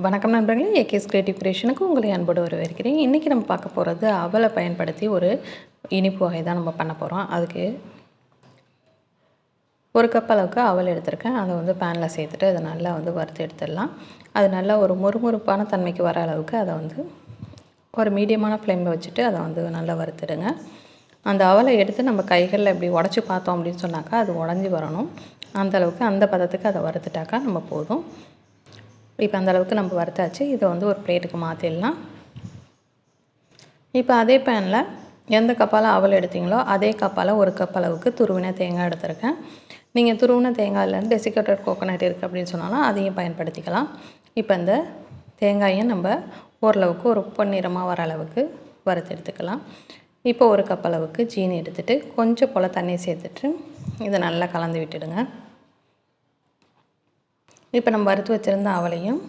வணக்கம் நண்பர்களே, AKS creative கிரியேஷனுக்கு உங்களை அன்போடு வரவேற்கிறேன். இன்றைக்கி நம்ம பார்க்க போகிறது அவலை பயன்படுத்தி ஒரு இனிப்பு வகை தான் நம்ம பண்ண போகிறோம். அதுக்கு ஒரு கப் அளவுக்கு அவல் எடுத்திருக்கேன். அதை வந்து பேனில் சேர்த்துட்டு அதை நல்லா வந்து வறுத்து எடுத்துடலாம். அது நல்லா ஒரு மொறுமொறுப்பான தன்மைக்கு வர அளவுக்கு அதை வந்து ஒரு மீடியமான ஃப்ளேமில் வச்சுட்டு அதை வந்து நல்லா வறுத்துடுங்க. அந்த அவலை எடுத்து நம்ம கைகளில் இப்படி உடச்சி பார்த்தோம் அப்படின்னு சொன்னாக்கா அது உடஞ்சி வரணும். அந்தளவுக்கு அந்த பதத்துக்கு அதை வறுத்துட்டாக்கா நம்ம போதும். இப்போ அந்தளவுக்கு நம்ம வறுத்தாச்சு. இதை வந்து ஒரு பிளேட்டுக்கு மாற்றிடலாம். இப்போ அதே பேனில் எந்த கப்பால் அவல் எடுத்தீங்களோ அதே கப்பால் ஒரு கப் அளவுக்கு துருவின தேங்காய் எடுத்துருக்கேன். நீங்கள் துருவின தேங்காய் இல்லைன்னு டெசிகேட்டட் கோகோனட் இருக்குது அப்படின்னு சொன்னாலும் அதையும் பயன்படுத்திக்கலாம். இப்போ இந்த தேங்காயும் நம்ம ஓரளவுக்கு ஒரு பொன்னிறமாக வர அளவுக்கு வறுத்து எடுத்துக்கலாம். இப்போ ஒரு கப் அளவுக்கு ஜீனி எடுத்துகிட்டு கொஞ்சம் போல் தண்ணி சேர்த்துட்டு இதை நல்லா கலந்து விட்டுடுங்க. இப்போ நம்ம வறுத்து வச்சுருந்த அவலையும்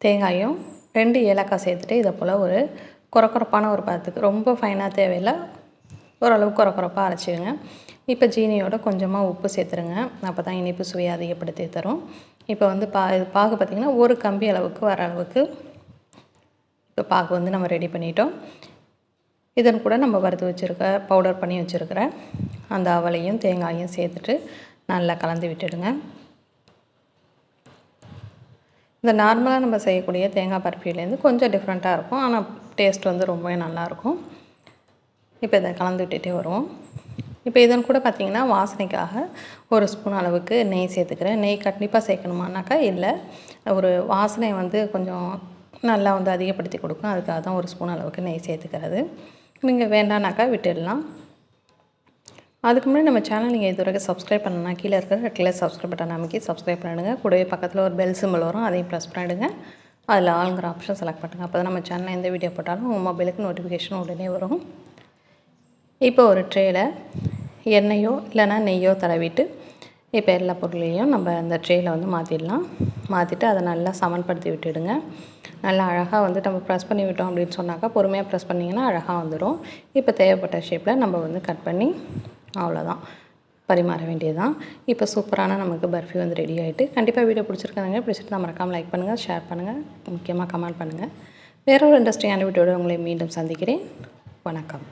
தேங்காயும் 2 ஏலக்காய் சேர்த்துட்டு இதை போல் ஒரு கொரக்கொரப்பான ஒரு பதத்துக்கு, ரொம்ப ஃபைனாக தேவையில்லை, ஓரளவுக்கு கொரக்கொரப்பாக அரைச்சிடுங்க. இப்போ ஜீனியோட கொஞ்சமாக உப்பு சேர்த்துருங்க. அப்போ தான் இனிப்பு சுவையை அதிகப்படுத்தி தரும். இப்போ வந்து பாகு பார்த்திங்கன்னா ஒரு கம்பி அளவுக்கு வர அளவுக்கு இப்போ பாகு வந்து நம்ம ரெடி பண்ணிட்டோம். இதன் கூட நம்ம வறுத்து வச்சுருக்க பவுடர் பண்ணி வச்சுருக்கிற அந்த அவலையும் தேங்காயும் சேர்த்துட்டு நல்லா கலந்து விட்டுடுங்க. இந்த நார்மலாக நம்ம செய்யக்கூடிய தேங்காய் பர்ஃபிலேருந்து கொஞ்சம் டிஃப்ரெண்ட்டாக இருக்கும். ஆனால் டேஸ்ட் வந்து ரொம்பவே நல்லாயிருக்கும். இப்போ இதை கலந்து விட்டுகிட்டே வருவோம். இப்போ இதன் கூட பார்த்திங்கன்னா வாசனைக்காக ஒரு ஸ்பூன் அளவுக்கு நெய் சேர்த்துக்கிறேன். நெய் கண்டிப்பாக சேர்க்கணுமானாக்கா இல்லை, ஒரு வாசனை வந்து கொஞ்சம் நல்லா வந்து அதிகப்படுத்தி கொடுக்கும். அதுக்காக தான் ஒரு ஸ்பூன் அளவுக்கு நெய் சேர்த்துக்கிறது. நீங்கள் வேண்டானாக்கா விட்டுடலாம். அதுக்கு முன்னாடி நம்ம சேனல் நீங்கள் இது வரைக்கும் சப்ஸ்கிரைப் பண்ணணும்னா கீழே இருக்கிற ரெட் கலர் சப்ஸ்கிரைப் பட்டன் அமைக்கி சப்ஸ்கிரைப் பண்ணிவிடுங்க. கூடவே பக்கத்தில் ஒரு பெல் சிம்பிள் வரும், அதையும் ப்ரெஸ் பண்ணிவிடுங்க. அதில் ஆளுங்கிற ஆப்ஷன் செலக்ட் பண்ணுங்கள். அப்போ தான் நம்ம சேனலில் எந்த வீடியோ போட்டாலும் உங்கள் மொபைலுக்கு நோட்டிஃபிகேஷன் உடனே வரும். இப்போ ஒரு ட்ரேயில் எண்ணெயோ இல்லைனா நெய்யோ தடவிட்டு இப்போ எல்லா பொருளையும் நம்ம அந்த ட்ரேயில் வந்து மாற்றிடலாம். மாற்றிட்டு அதை நல்லா சமன்படுத்தி விட்டுடுங்க. நல்லா அழகாக வந்து நம்ம ப்ரெஸ் பண்ணி விட்டோம் அப்படின்னு சொன்னாக்கா பொறுமையாக ப்ரெஸ் பண்ணிங்கன்னா அழகாக வந்துடும். இப்போ தேவைப்பட்ட ஷேப்பில் நம்ம வந்து கட் பண்ணி அவ்வளோதான், பரிமாற வேண்டியது தான். இப்போ சூப்பரான நமக்கு பர்ஃபி வந்து ரெடி ஆகிட்டு. கண்டிப்பாக வீடியோ பிடிச்சிருக்காங்க. பிடிச்சிட்டு மறக்காமல் லைக் பண்ணுங்கள், ஷேர் பண்ணுங்கள், முக்கியமாக கமெண்ட் பண்ணுங்கள். வேறு ஒரு இன்ட்ரெஸ்டிங்கான வீடியோட உங்களை மீண்டும் சந்திக்கிறேன். வணக்கம்.